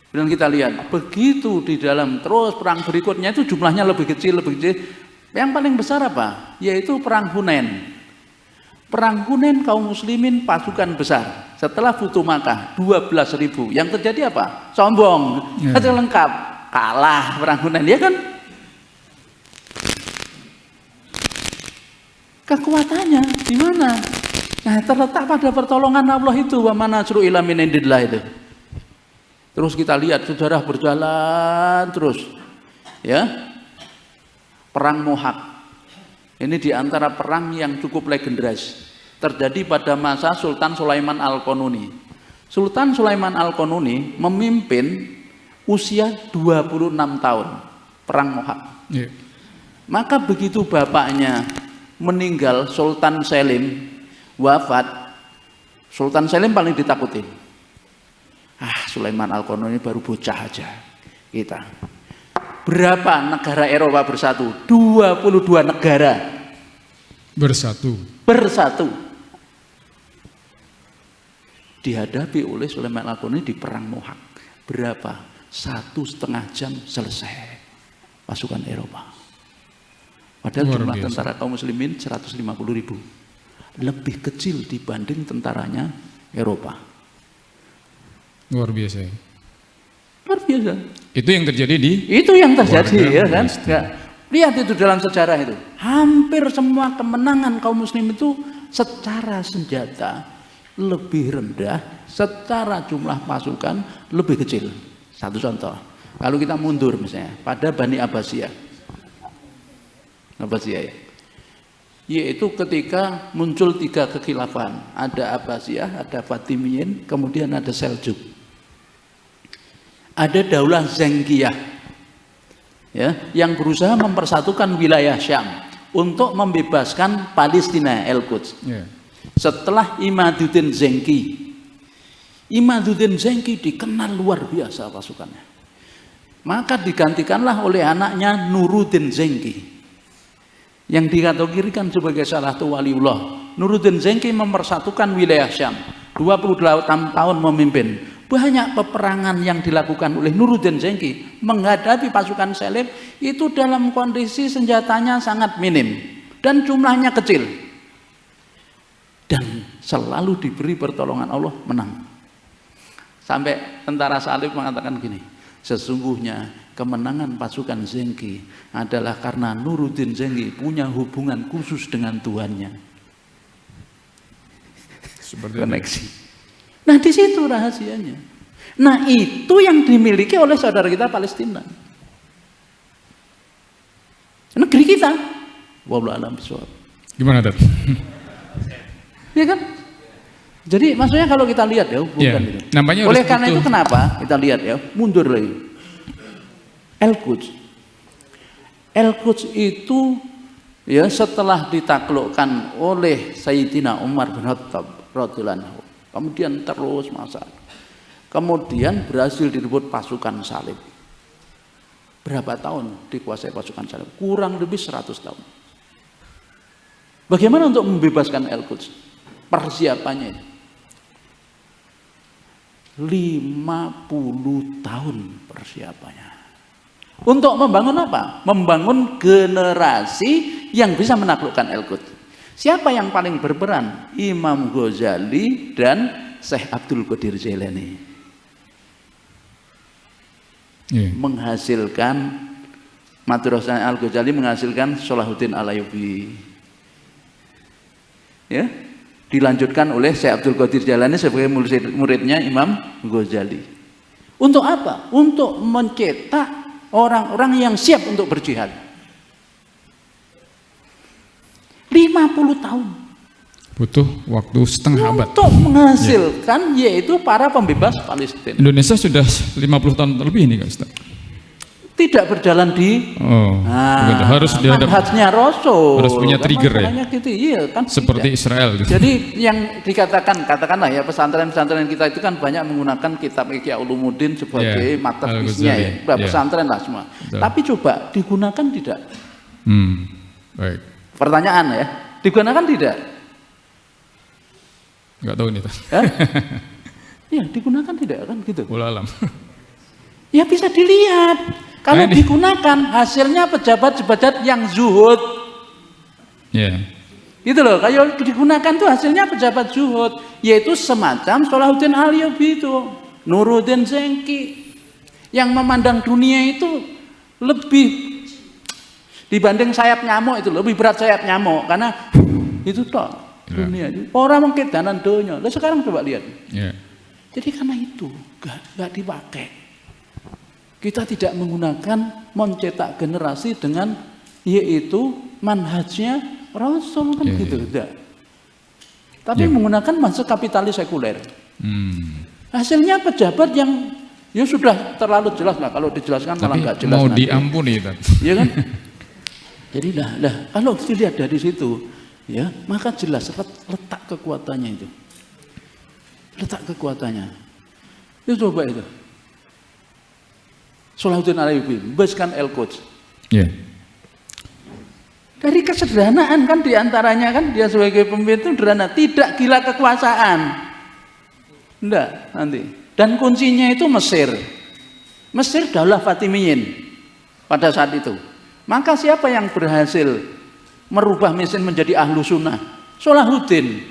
Dan kita lihat begitu di dalam terus perang berikutnya itu jumlahnya lebih kecil. Yang paling besar apa? Yaitu perang Hunain. Perang Hunain kaum muslimin pasukan besar. Setelah Futuh Makkah 12.000. Yang terjadi apa? Sombong. Ada lengkap. Kalah perang Hunain, ya kan? Kekuatannya di mana? Nah, terletak pada pertolongan Allah itu, wa manasru illa min indillah itu. Terus kita lihat sejarah berjalan terus. Ya. Perang Mohak. Ini di antara perang yang cukup legendaris. Terjadi pada masa Sultan Sulaiman Al-Qanuni. Sultan Sulaiman Al-Qanuni memimpin usia 26 tahun. Perang Mohak. Yeah. Maka begitu bapaknya meninggal, Sultan Selim wafat, Sultan Selim paling ditakuti. Sulaiman Al-Qanuni baru bocah aja kita. Berapa negara Eropa bersatu? 22 negara bersatu dihadapi oleh Sulaiman Al-Qanuni di perang Mohak. Berapa? 1,5 jam selesai pasukan Eropa. Padahal jumlah tentara kaum muslimin 150.000, lebih kecil dibanding tentaranya Eropa. Luar biasa. Luar biasa. Itu yang terjadi ya kan? Ya. Lihat itu dalam sejarah itu. Hampir semua kemenangan kaum muslim itu secara senjata lebih rendah, secara jumlah pasukan lebih kecil. Satu contoh. Kalau kita mundur misalnya pada Bani Abbasiyah ya. Yaitu ketika muncul 3 kekhilafan. Ada Abbasiyah, ada Fatimiyin, kemudian ada Seljuk. Ada Daulah Zengkiyah ya, yang berusaha mempersatukan wilayah Syam untuk membebaskan Palestina, Al-Quds. Setelah Imaduddin Zenki dikenal luar biasa pasukannya, maka digantikanlah oleh anaknya Nuruddin Zenki yang dikategorikan sebagai salah satu waliullah. Nuruddin Zenki mempersatukan wilayah Syam, 28 tahun memimpin. Banyak peperangan yang dilakukan oleh Nuruddin Zenki menghadapi pasukan Selim itu dalam kondisi senjatanya sangat minim dan jumlahnya kecil, dan selalu diberi pertolongan Allah, menang. Sampai tentara Salib mengatakan gini, sesungguhnya kemenangan pasukan Zenki adalah karena Nuruddin Zenki punya hubungan khusus dengan Tuhannya. Seperti koneksi. Nah, di situ rahasianya. Nah, itu yang dimiliki oleh saudara kita Palestina. Negeri kita. Wallahu a'lam bishawab. Gimana, Dad? Ya kan? Jadi maksudnya kalau kita lihat ya, bukan itu. Oleh karena itu kenapa kita lihat ya, mundur lagi. Al-Quds itu ya setelah ditaklukkan oleh Sayyidina Umar bin Khattab radhiyallahu anhu, kemudian terus masa, kemudian berhasil direbut pasukan Salib. Berapa tahun dikuasai pasukan Salib? Kurang lebih 100 tahun. Bagaimana untuk membebaskan Al-Quds? Persiapannya 50 tahun persiapannya. Untuk membangun apa? Membangun generasi yang bisa menaklukkan Al-Quds. Siapa yang paling berperan? Imam Ghazali dan Syekh Abdul Qadir Jailani. Menghasilkan Madrasah Al-Ghazali, menghasilkan Salahuddin Al-Ayyubi. Ya, dilanjutkan oleh Syekh Abdul Qadir Jailani sebagai muridnya Imam Ghazali. Untuk apa? Untuk mencetak orang-orang yang siap untuk berjihad. 50 tahun. Butuh waktu setengah abad untuk menghasilkan yaitu para pembebas Palestina. Indonesia sudah 50 tahun lebih ini, Kak Ustaz. Tidak berjalan di harus manhajnya Rasul. Harus punya trigger ya. Gitu, iya, kan seperti tidak. Israel gitu. Jadi yang katakanlah ya, pesantren-pesantren kita itu kan banyak menggunakan kitab Ihya Ulumuddin sebagai matematisnya ya. Pesantren lah semua. Tapi coba digunakan tidak? Baik. Pertanyaan ya, digunakan tidak? Enggak tahu nih. Iya, digunakan tidak kan gitu. Wallahu alam. Ya bisa dilihat. Kalau digunakan hasilnya pejabat-pejabat yang zuhud. Ya. Gitu loh, kalau digunakan tuh hasilnya pejabat zuhud, yaitu semacam Salahuddin Ayyubi itu, Nuruddin Zengki, yang memandang dunia itu lebih dibanding sayap nyamuk itu, lebih berat sayap nyamuk, karena itu toh dunia itu. Orang mungkin danan dunia. Lah sekarang coba lihat. Ya. Jadi karena itu gak dipakai. Kita tidak menggunakan mencetak generasi dengan yaitu manhajnya Rasul kan gitu, tidak. Tapi menggunakan manhaj kapitalis sekuler. Hasilnya pejabat yang ya sudah terlalu jelas lah, kalau dijelaskan malah nggak jelas. Mau nanti. diampuni, ya kan? Jadi kalau dilihat dari situ, ya maka jelas letak kekuatannya itu. Letak kekuatannya. Itu coba itu. Salahuddin Ayyubi, Baskan El-Quds. Ya. Dari kesederhanaan kan diantaranya kan dia sebagai pemimpin itu sederhana, tidak gila kekuasaan. Enggak, nanti. Dan kuncinya itu Mesir. Mesir Daulah Fatimiyin pada saat itu. Maka siapa yang berhasil merubah Mesir menjadi ahlu sunnah? Salahuddin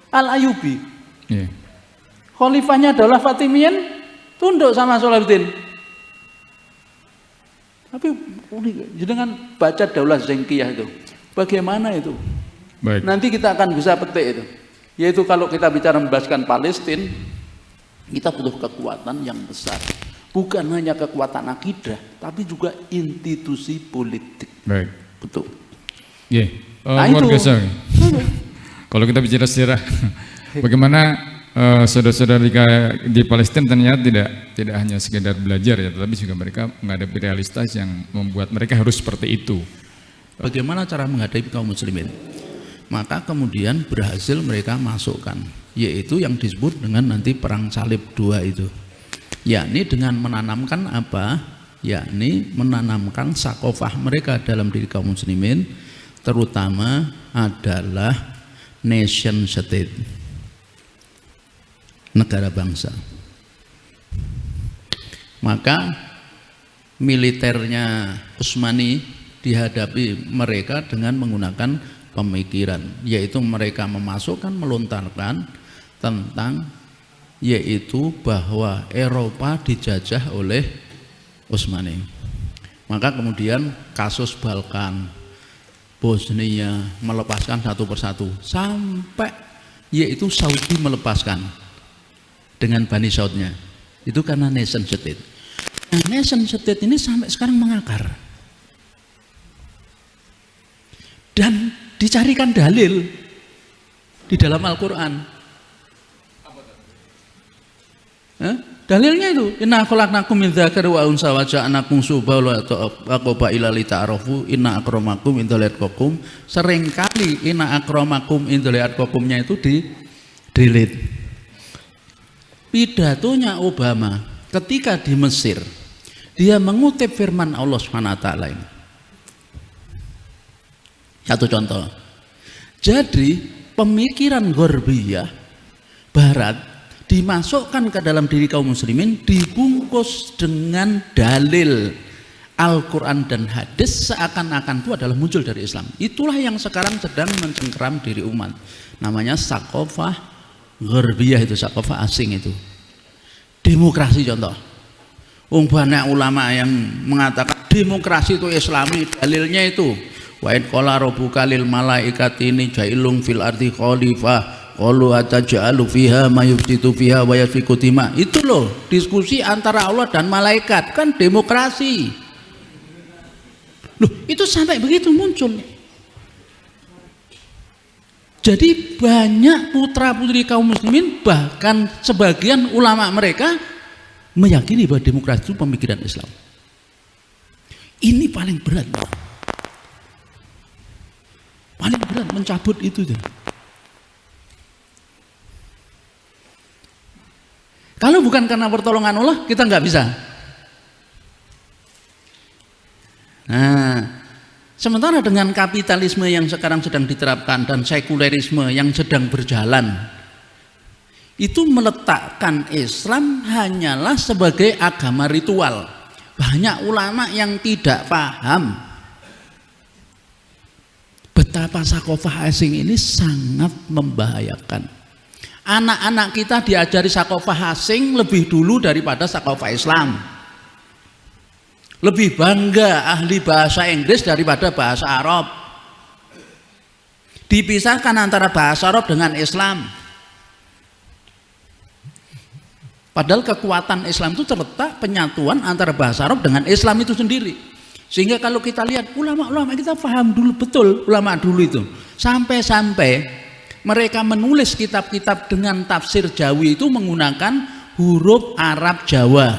Al-Ayyubi. Ya. Khalifahnya Daulah Fatimiyin tunduk sama Salahuddin. Tapi dengan baca Daulah Zengkiyah itu, bagaimana itu? Baik. Nanti kita akan bisa petik itu. Yaitu kalau kita bicara membebaskan Palestina, kita butuh kekuatan yang besar. Bukan hanya kekuatan akidah, tapi juga institusi politik. Baik. Betul. Ya. Nah, Luar itu. biasa. Kalau kita bicara sejarah, bagaimana saudara-saudara di Palestina ternyata tidak hanya sekedar belajar ya, tetapi juga mereka menghadapi realitas yang membuat mereka harus seperti itu. Bagaimana cara menghadapi kaum muslimin? Maka kemudian berhasil mereka masukkan, yaitu yang disebut dengan nanti perang salib 2 itu, yakni dengan menanamkan apa? Yakni menanamkan sakofah mereka dalam diri kaum muslimin, terutama adalah nation state, negara bangsa. Maka militernya Utsmani dihadapi mereka dengan menggunakan pemikiran, yaitu mereka memasukkan, melontarkan tentang yaitu bahwa Eropa dijajah oleh Utsmani. Maka kemudian kasus Balkan, Bosnia melepaskan satu persatu sampai yaitu Saudi melepaskan dengan Bani Saudnya. Itu karena nation state. Nah, nation state ini sampai sekarang mengakar. Dan dicarikan dalil di dalam Al-Qur'an. Dalilnya itu, inna khalaqnakum min dzakari wa unsa wa ja'alnakum syu'uban wa qabaila lita'arafu inna akramakum indallahi atqakum. Seringkali inna akramakum indallahi atqakumnya itu di delete. Pidatonya Obama ketika di Mesir, dia mengutip firman Allah SWT ini. Satu contoh. Jadi pemikiran Gharbiyah Barat dimasukkan ke dalam diri kaum muslimin, dibungkus dengan dalil Al-Quran dan hadis, seakan-akan itu adalah muncul dari Islam. Itulah yang sekarang sedang mencengkeram diri umat. Namanya sakofah Gharbiyah, itu sakofah asing itu. Demokrasi contoh. Banyak ulama yang mengatakan demokrasi itu Islami, dalilnya itu wa id qala rabbuka lil malaikati inni ja'ilun fil ardi khalifah qalu ataj'alu fiha may yufsidu fiha wa yasfiku dima. Itu loh diskusi antara Allah dan malaikat, kan demokrasi. Loh, itu sampai begitu muncul. Jadi banyak putra-putri kaum muslimin, bahkan sebagian ulama mereka meyakini bahwa demokrasi itu pemikiran Islam. Ini paling berat. Paling berat mencabut itu. Kalau bukan karena pertolongan Allah, kita nggak bisa. Nah, sementara dengan kapitalisme yang sekarang sedang diterapkan dan sekulerisme yang sedang berjalan, itu meletakkan Islam hanyalah sebagai agama ritual. Banyak ulama yang tidak paham betapa sakofah asing ini sangat membahayakan. Anak-anak kita diajari sakofah asing lebih dulu daripada sakofah Islam. Lebih bangga ahli bahasa Inggris daripada bahasa Arab. Dipisahkan antara bahasa Arab dengan Islam. Padahal kekuatan Islam itu terletak penyatuan antara bahasa Arab dengan Islam itu sendiri. Sehingga kalau kita lihat ulama-ulama kita paham dulu betul ulama dulu itu. Sampai-sampai mereka menulis kitab-kitab dengan tafsir Jawi itu menggunakan huruf Arab Jawa.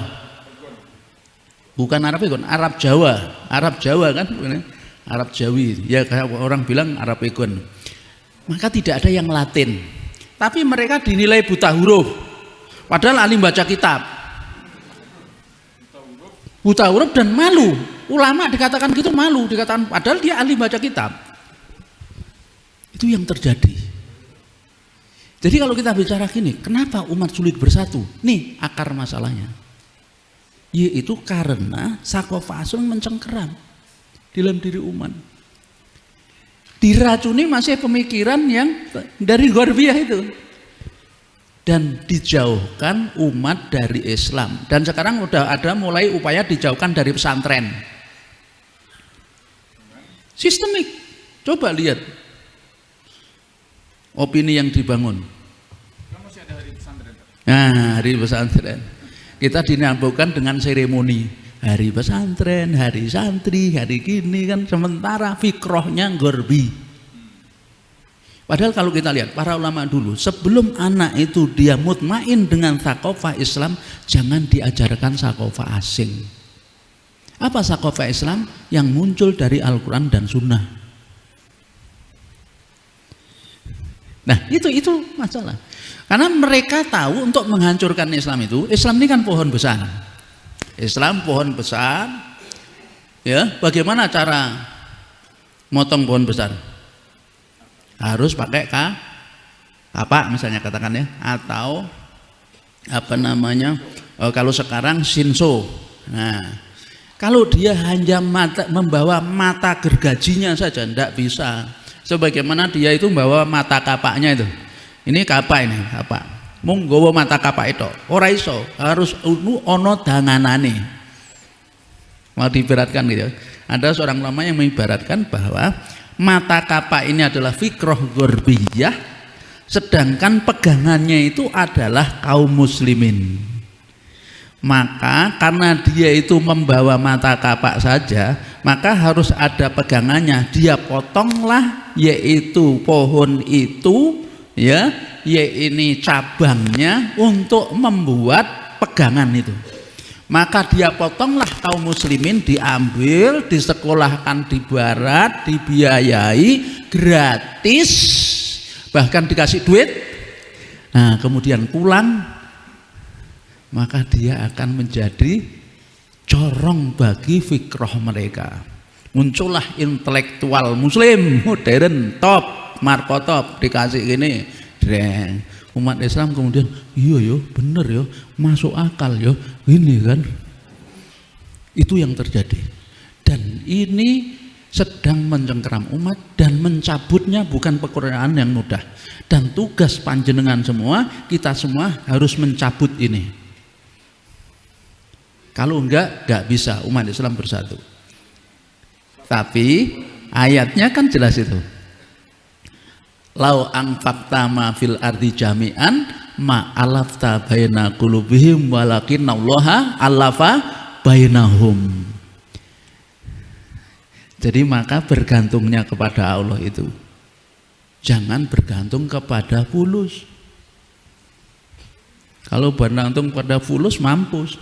Bukan Arab Egon, Arab Jawa. Arab Jawa kan? Arab Jawi. Ya kayak orang bilang Arab Egon. Maka tidak ada yang Latin. Tapi mereka dinilai buta huruf. Padahal alim baca kitab. Buta huruf dan malu. Ulama dikatakan gitu malu, dikatakan padahal dia alim baca kitab. Itu yang terjadi. Jadi kalau kita bicara gini, kenapa umat sulit bersatu? Nih akar masalahnya. Yaitu karena sakofah asing mencengkeram dalam diri umat. Diracuni masih pemikiran yang dari Ghorbiah itu. Dan dijauhkan umat dari Islam. Dan sekarang udah ada mulai upaya dijauhkan dari pesantren. Sistemik. Coba lihat opini yang dibangun. Nah, hari pesantren. Kita dinampukan dengan seremoni. Hari pesantren, hari santri, hari gini kan. Sementara fikrohnya Ghorbi. Padahal kalau kita lihat para ulama dulu, sebelum anak itu dia mutmain dengan sakofah Islam, jangan diajarkan sakofah asing. Apa sakofah Islam? Yang muncul dari Al-Quran dan Sunnah. Nah itu masalah. Karena mereka tahu untuk menghancurkan Islam itu, Islam ini kan pohon besar. Islam pohon besar. Ya, bagaimana cara motong pohon besar? Harus pakai kapak misalnya katakan ya, atau apa namanya kalau sekarang sinso. Nah kalau dia hanya membawa mata gergajinya saja tidak bisa, sebagaimana dia itu membawa mata kapaknya itu. Ini kapak, ini kapak mung nggawa mata kapak itu ora iso, harus ono danganane. Mau diibaratkan gitu, ada seorang ulama yang mengibaratkan bahwa mata kapak ini adalah fikroh Ghorbiah, sedangkan pegangannya itu adalah kaum muslimin. Maka karena dia itu membawa mata kapak saja, maka harus ada pegangannya. Dia potonglah yaitu pohon itu, ya, ini cabangnya untuk membuat pegangan itu. Maka dia potonglah kaum muslimin, diambil, disekolahkan di barat, dibiayai gratis, bahkan dikasih duit. Nah kemudian pulang, maka dia akan menjadi corong bagi fikroh mereka. Muncullah intelektual muslim modern top, markotop, dikasih gini, dreng. Umat Islam kemudian iya yo bener yo, masuk akal yo, ini kan. Itu yang terjadi. Dan ini sedang mencengkeram umat, dan mencabutnya bukan pekerjaan yang mudah. Dan tugas panjenengan semua, kita semua harus mencabut ini. Kalau enggak bisa umat Islam bersatu. Tapi ayatnya kan jelas itu. Lau angfakta ma fil ardi jami'an ma alafta baina qulubihim walakinallaha alafa bainahum. Jadi maka bergantungnya kepada Allah itu jangan bergantung kepada fulus. Kalau bergantung pada fulus mampus.